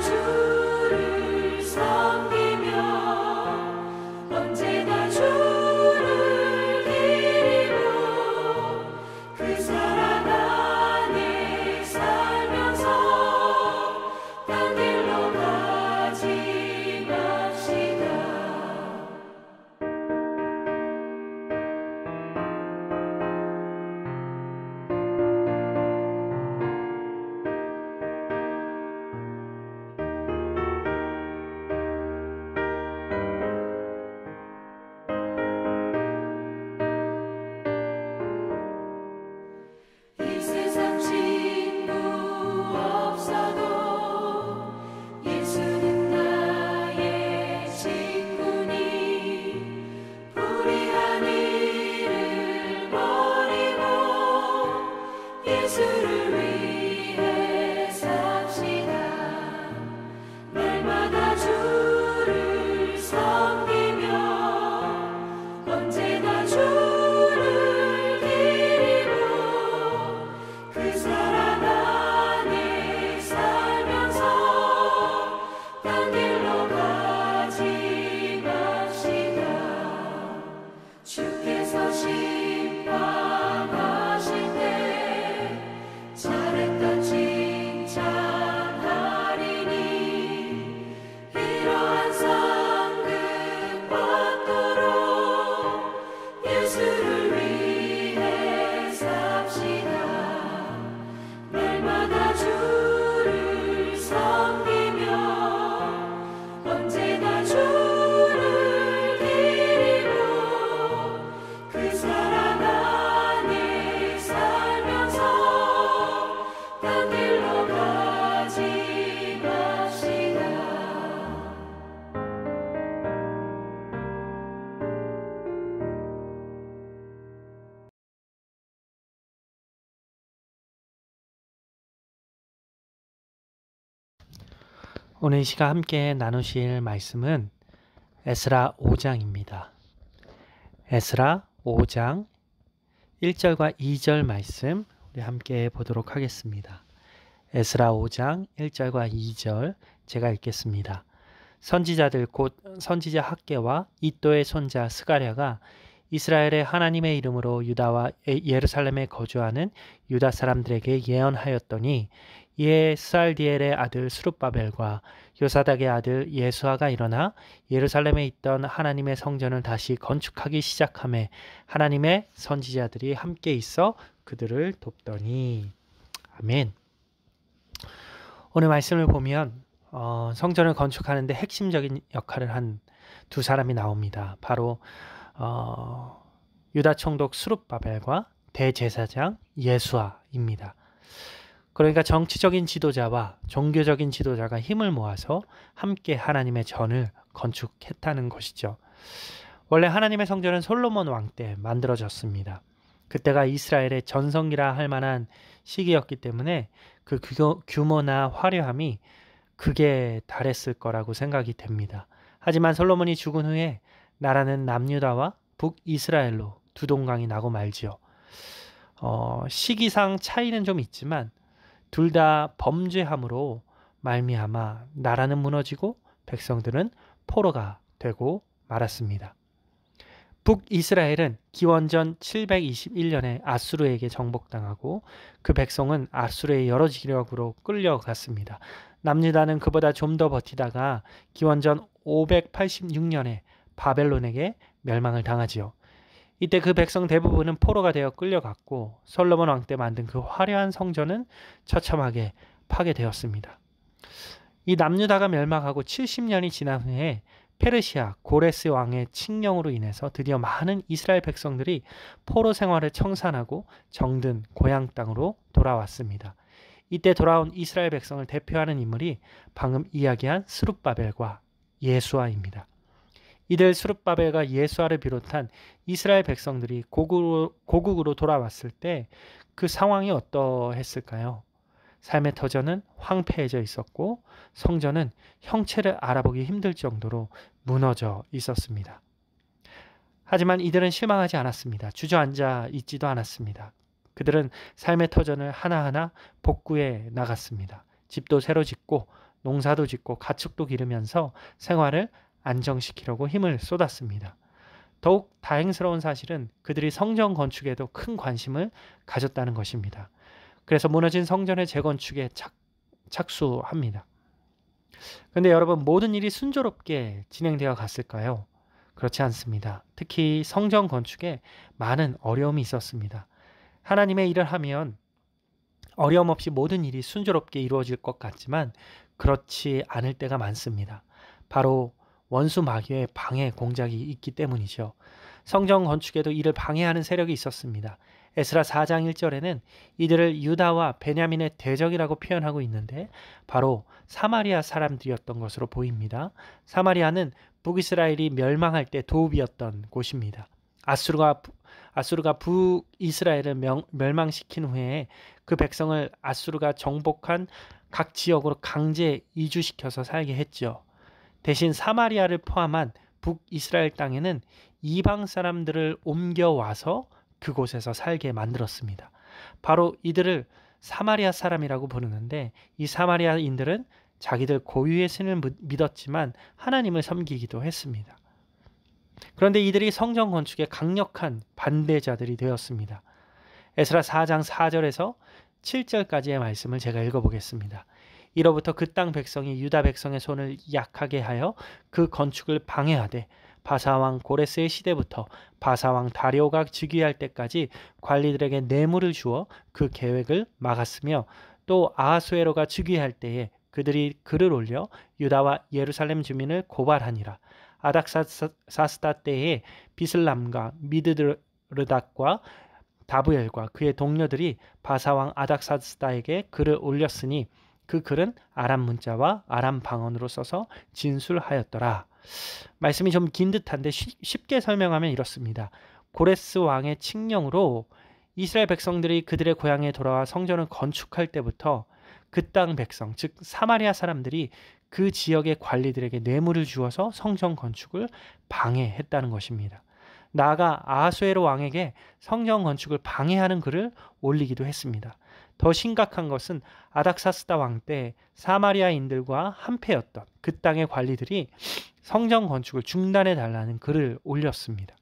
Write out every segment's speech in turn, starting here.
주를 섬기며 언제나 주를 기리고 그 사랑 안에 살면서 딴 길로 가지 맙시다. 이 세상 친구 없어도 예수는 나의 친구니 불의한 일을 버리고 예수를 위해 삽시다. 날마다 주를 섬기며 언제나 주를 기리고 그 사랑 안에 살면서 딴 길로 가지 맙시다. 주께서 심판하실 때 잘했다 칭찬하리니 이러한 상급 받도록 예수를 위해 삽시다. 날마다 주를 섬기며 언제나 주를 기리고 그 사랑 안에 살면서 딴 길로 가지 맙시다. 오늘 이 시간 함께 나누실 말씀은 에스라 5장입니다. 에스라 5장 1절과 2절 말씀 우리 함께 보도록 하겠습니다. 에스라 5장 1절과 2절 제가 읽겠습니다. 선지자들 곧 선지자 학개와 이또의 손자 스가랴가 이스라엘의 하나님의 이름으로 유다와 예루살렘에 거주하는 유다 사람들에게 예언하였더니 이에 스알디엘의 아들 스룹바벨과 요사닥의 아들 예수아가 일어나 예루살렘에 있던 하나님의 성전을 다시 건축하기 시작하며 하나님의 선지자들이 함께 있어 그들을 돕더니. 아멘. 오늘 말씀을 보면 성전을 건축하는데 핵심적인 역할을 한 두 사람이 나옵니다. 바로 유다 총독 스룹바벨과 대제사장 예수아입니다. 그러니까 정치적인 지도자와 종교적인 지도자가 힘을 모아서 함께 하나님의 전을 건축했다는 것이죠. 원래 하나님의 성전은 솔로몬 왕 때 만들어졌습니다. 그때가 이스라엘의 전성기라 할 만한 시기였기 때문에 그 규모나 화려함이 극에 달했을 거라고 생각이 됩니다. 하지만 솔로몬이 죽은 후에 나라는 남유다와 북이스라엘로 두 동강이 나고 말지요. 시기상 차이는 좀 있지만 둘 다 범죄함으로 말미암아 나라는 무너지고 백성들은 포로가 되고 말았습니다. 북이스라엘은 기원전 721년에 아수르에게 정복당하고 그 백성은 아수르의 여러 지역으로 끌려갔습니다. 남유다는 그보다 좀 더 버티다가 기원전 586년에 바벨론에게 멸망을 당하지요. 이때 그 백성 대부분은 포로가 되어 끌려갔고 솔로몬 왕 때 만든 그 화려한 성전은 처참하게 파괴되었습니다. 이 남유다가 멸망하고 70년이 지난 후에 페르시아 고레스 왕의 칙령으로 인해서 드디어 많은 이스라엘 백성들이 포로 생활을 청산하고 정든 고향 땅으로 돌아왔습니다. 이때 돌아온 이스라엘 백성을 대표하는 인물이 방금 이야기한 스룹바벨과 예수아입니다. 이들 스룹바벨과 예수아를 비롯한 이스라엘 백성들이 고국으로 돌아왔을 때 그 상황이 어떠했을까요? 삶의 터전은 황폐해져 있었고 성전은 형체를 알아보기 힘들 정도로 무너져 있었습니다. 하지만 이들은 실망하지 않았습니다. 주저앉아 있지도 않았습니다. 그들은 삶의 터전을 하나하나 복구해 나갔습니다. 집도 새로 짓고 농사도 짓고 가축도 기르면서 생활을 안정시키려고 힘을 쏟았습니다. 더욱 다행스러운 사실은 그들이 성전 건축에도 큰 관심을 가졌다는 것입니다. 그래서 무너진 성전의 재건축에 착수합니다. 그런데 여러분, 모든 일이 순조롭게 진행되어 갔을까요? 그렇지 않습니다. 특히 성전 건축에 많은 어려움이 있었습니다. 하나님의 일을 하면 어려움 없이 모든 일이 순조롭게 이루어질 것 같지만 그렇지 않을 때가 많습니다. 바로 원수 마귀의 방해 공작이 있기 때문이죠. 성전 건축에도 이를 방해하는 세력이 있었습니다. 에스라 4장 1절에는 이들을 유다와 베냐민의 대적이라고 표현하고 있는데 바로 사마리아 사람들이었던 것으로 보입니다. 사마리아는 북이스라엘이 멸망할 때 도읍이었던 곳입니다. 아수르가 북이스라엘을 멸망시킨 후에 그 백성을 아수르가 정복한 각 지역으로 강제 이주시켜서 살게 했죠. 대신 사마리아를 포함한 북이스라엘 땅에는 이방 사람들을 옮겨와서 그곳에서 살게 만들었습니다. 바로 이들을 사마리아 사람이라고 부르는데 이 사마리아인들은 자기들 고유의 신을 믿었지만 하나님을 섬기기도 했습니다. 그런데 이들이 성전 건축의 강력한 반대자들이 되었습니다. 에스라 4장 4절에서 7절까지의 말씀을 제가 읽어보겠습니다. 이로부터 그 땅 백성이 유다 백성의 손을 약하게 하여 그 건축을 방해하되 바사왕 고레스의 시대부터 바사왕 다리오가 즉위할 때까지 관리들에게 뇌물을 주어 그 계획을 막았으며 또 아하수에로가 즉위할 때에 그들이 글을 올려 유다와 예루살렘 주민을 고발하니라. 아닥사스다 때에 비슬람과 미드르닷과 다부엘과 그의 동료들이 바사왕 아닥사스다에게 글을 올렸으니 그 글은 아람 문자와 아람 방언으로 써서 진술하였더라. 말씀이 좀 긴 듯한데 쉽게 설명하면 이렇습니다. 고레스 왕의 칙령으로 이스라엘 백성들이 그들의 고향에 돌아와 성전을 건축할 때부터 그 땅 백성, 즉 사마리아 사람들이 그 지역의 관리들에게 뇌물을 주어서 성전 건축을 방해했다는 것입니다. 나아가 아하수에로 왕에게 성전 건축을 방해하는 글을 올리기도 했습니다. 더 심각한 것은 아닥사스다 왕 때 사마리아인들과 한패였던 그 땅의 관리들이 성전 건축을 중단해 달라는 글을 올렸습니다.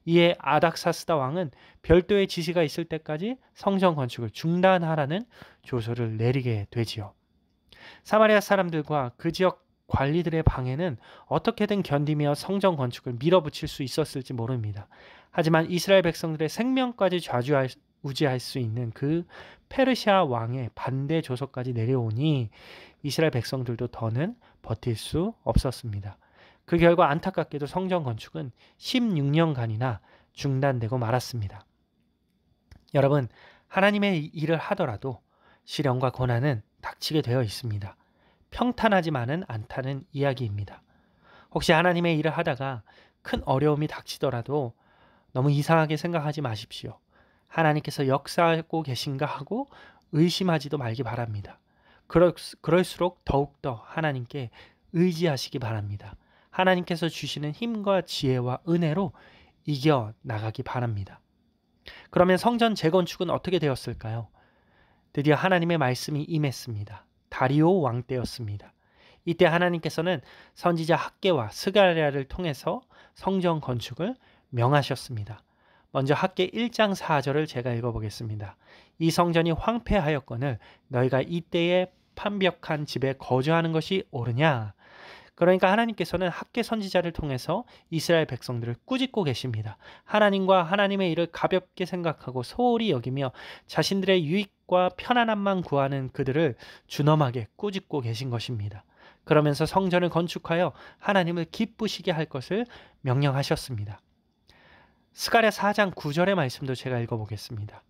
이에 아닥사스다 왕은 별도의 지시가 있을 때까지 성전 건축을 중단하라는 조서를 내리게 되지요. 사마리아 사람들과 그 지역 관리들의 방해는 어떻게든 견디며 성전 건축을 밀어붙일 수 있었을지 모릅니다. 하지만 이스라엘 백성들의 생명까지 좌지우지할 수 있는 그 페르시아 왕의 반대 조서까지 내려오니 이스라엘 백성들도 더는 버틸 수 없었습니다. 그 결과 안타깝게도 성전 건축은 16년간이나 중단되고 말았습니다. 여러분, 하나님의 일을 하더라도 시련과 고난은 닥치게 되어 있습니다. 평탄하지만은 않다는 이야기입니다. 혹시 하나님의 일을 하다가 큰 어려움이 닥치더라도 너무 이상하게 생각하지 마십시오. 하나님께서 역사하고 계신가 하고 의심하지도 말기 바랍니다. 그럴수록 더욱더 하나님께 의지하시기 바랍니다. 하나님께서 주시는 힘과 지혜와 은혜로 이겨나가기 바랍니다. 그러면 성전 재건축은 어떻게 되었을까요? 드디어 하나님의 말씀이 임했습니다. 다리오 왕 때였습니다. 이때 하나님께서는 선지자 학개와 스가랴를 통해서 성전 건축을 명하셨습니다. 먼저 학개 1장 4절을 제가 읽어보겠습니다. 이 성전이 황폐하였거늘 너희가 이때에 판벽한 집에 거주하는 것이 옳으냐? 그러니까 하나님께서는 학개 선지자를 통해서 이스라엘 백성들을 꾸짖고 계십니다. 하나님과 하나님의 일을 가볍게 생각하고 소홀히 여기며 자신들의 유익과 편안함만 구하는 그들을 준엄하게 꾸짖고 계신 것입니다. 그러면서 성전을 건축하여 하나님을 기쁘시게 할 것을 명령하셨습니다. 스가랴 4장 9절의 말씀도 제가 읽어보겠습니다.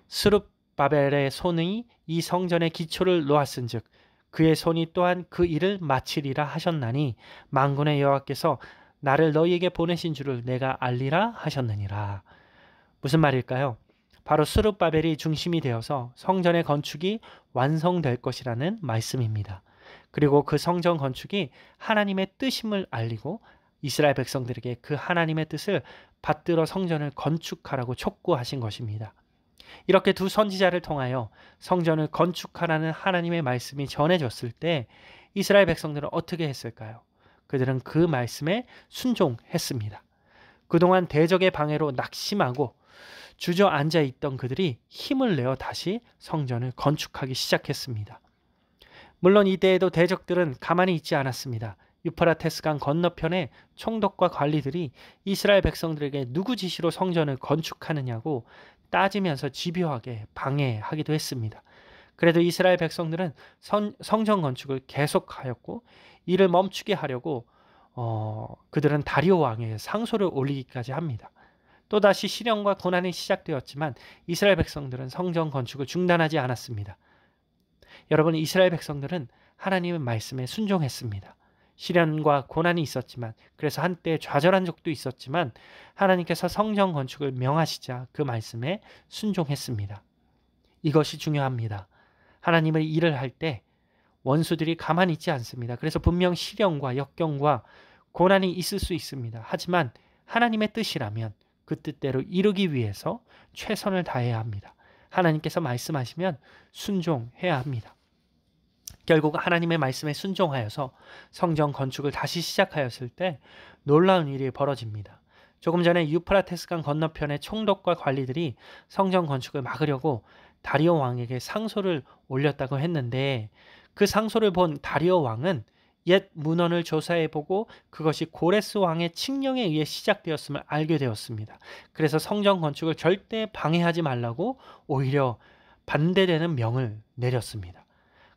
스룹바벨의 손이 이 성전의 기초를 놓았은즉 그의 손이 또한 그 일을 마치리라 하셨나니 만군의 여호와께서 나를 너희에게 보내신 줄을 내가 알리라 하셨느니라. 무슨 말일까요? 바로 스룹바벨이 중심이 되어서 성전의 건축이 완성될 것이라는 말씀입니다. 그리고 그 성전 건축이 하나님의 뜻임을 알리고 이스라엘 백성들에게 그 하나님의 뜻을 받들어 성전을 건축하라고 촉구하신 것입니다. 이렇게 두 선지자를 통하여 성전을 건축하라는 하나님의 말씀이 전해졌을 때 이스라엘 백성들은 어떻게 했을까요? 그들은 그 말씀에 순종했습니다. 그동안 대적의 방해로 낙심하고 주저앉아 있던 그들이 힘을 내어 다시 성전을 건축하기 시작했습니다. 물론 이때에도 대적들은 가만히 있지 않았습니다. 유프라테스강 건너편의 총독과 관리들이 이스라엘 백성들에게 누구 지시로 성전을 건축하느냐고 따지면서 집요하게 방해하기도 했습니다. 그래도 이스라엘 백성들은 성전 건축을 계속하였고 이를 멈추게 하려고 그들은 다리오 왕에게 상소를 올리기까지 합니다. 또다시 시련과 고난이 시작되었지만 이스라엘 백성들은 성전 건축을 중단하지 않았습니다. 여러분, 이스라엘 백성들은 하나님의 말씀에 순종했습니다. 시련과 고난이 있었지만, 그래서 한때 좌절한 적도 있었지만 하나님께서 성전 건축을 명하시자 그 말씀에 순종했습니다. 이것이 중요합니다. 하나님의 일을 할 때 원수들이 가만히 있지 않습니다. 그래서 분명 시련과 역경과 고난이 있을 수 있습니다. 하지만 하나님의 뜻이라면 그 뜻대로 이루기 위해서 최선을 다해야 합니다. 하나님께서 말씀하시면 순종해야 합니다. 결국 하나님의 말씀에 순종하여서 성전 건축을 다시 시작하였을 때 놀라운 일이 벌어집니다. 조금 전에 유프라테스강 건너편의 총독과 관리들이 성전 건축을 막으려고 다리오 왕에게 상소를 올렸다고 했는데, 그 상소를 본 다리오 왕은 옛 문헌을 조사해보고 그것이 고레스 왕의 칙령에 의해 시작되었음을 알게 되었습니다. 그래서 성전 건축을 절대 방해하지 말라고 오히려 반대되는 명을 내렸습니다.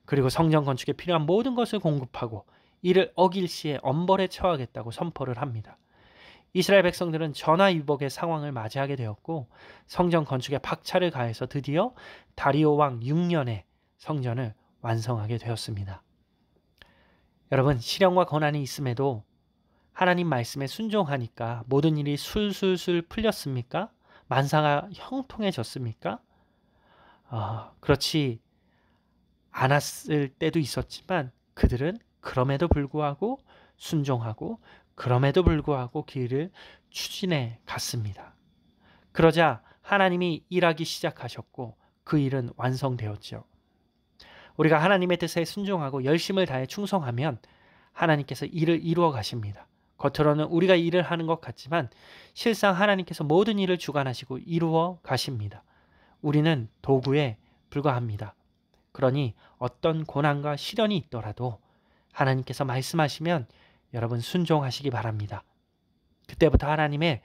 그리고 성전 건축에 필요한 모든 것을 공급하고 이를 어길 시에 엄벌에 처하겠다고 선포를 합니다. 이스라엘 백성들은 전화위복의 상황을 맞이하게 되었고 성전 건축에 박차를 가해서 드디어 다리오 왕 6년에 성전을 완성하게 되었습니다. 여러분, 시련과 고난이 있음에도 하나님 말씀에 순종하니까 모든 일이 술술술 풀렸습니까? 만사가 형통해졌습니까? 그렇지 않았을 때도 있었지만 그들은 그럼에도 불구하고 순종하고 그럼에도 불구하고 길을 추진해 갔습니다. 그러자 하나님이 일하기 시작하셨고 그 일은 완성되었죠. 우리가 하나님의 뜻에 순종하고 열심을 다해 충성하면 하나님께서 일을 이루어 가십니다. 겉으로는 우리가 일을 하는 것 같지만 실상 하나님께서 모든 일을 주관하시고 이루어 가십니다. 우리는 도구에 불과합니다. 그러니 어떤 고난과 시련이 있더라도 하나님께서 말씀하시면 여러분 순종하시기 바랍니다. 그때부터 하나님의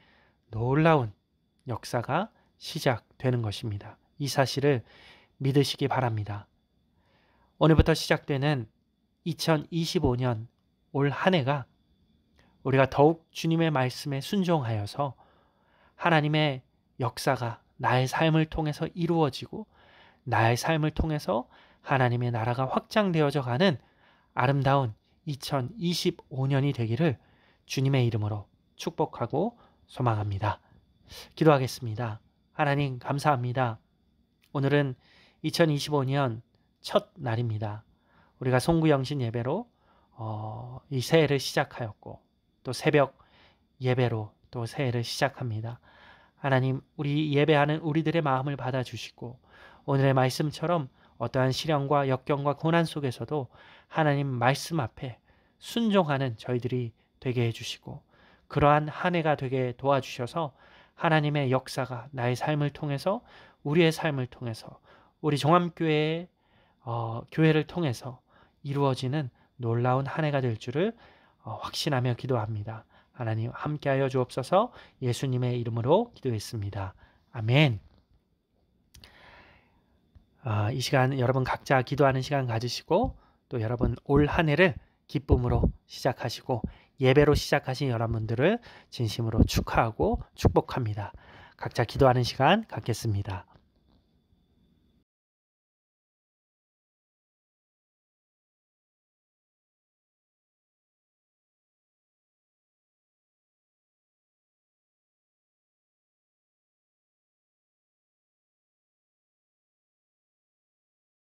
놀라운 역사가 시작되는 것입니다. 이 사실을 믿으시기 바랍니다. 오늘부터 시작되는 2025년 올 한 해가 우리가 더욱 주님의 말씀에 순종하여서 하나님의 역사가 나의 삶을 통해서 이루어지고 나의 삶을 통해서 하나님의 나라가 확장되어져 가는 아름다운 2025년이 되기를 주님의 이름으로 축복하고 소망합니다. 기도하겠습니다. 하나님 감사합니다. 오늘은 2025년 첫 날입니다. 우리가 송구영신 예배로 이 새해를 시작하였고 또 새벽 예배로 또 새해를 시작합니다. 하나님, 우리 예배하는 우리들의 마음을 받아주시고 오늘의 말씀처럼 어떠한 시련과 역경과 고난 속에서도 하나님 말씀 앞에 순종하는 저희들이 되게 해주시고 그러한 한 해가 되게 도와주셔서 하나님의 역사가 나의 삶을 통해서 우리의 삶을 통해서 우리 종암교회의 교회를 통해서 이루어지는 놀라운 한 해가 될 줄을 확신하며 기도합니다. 하나님 함께하여 주옵소서. 예수님의 이름으로 기도했습니다. 아멘. 이 시간 여러분 각자 기도하는 시간 가지시고 또 여러분 올 한 해를 기쁨으로 시작하시고 예배로 시작하신 여러분들을 진심으로 축하하고 축복합니다. 각자 기도하는 시간 갖겠습니다.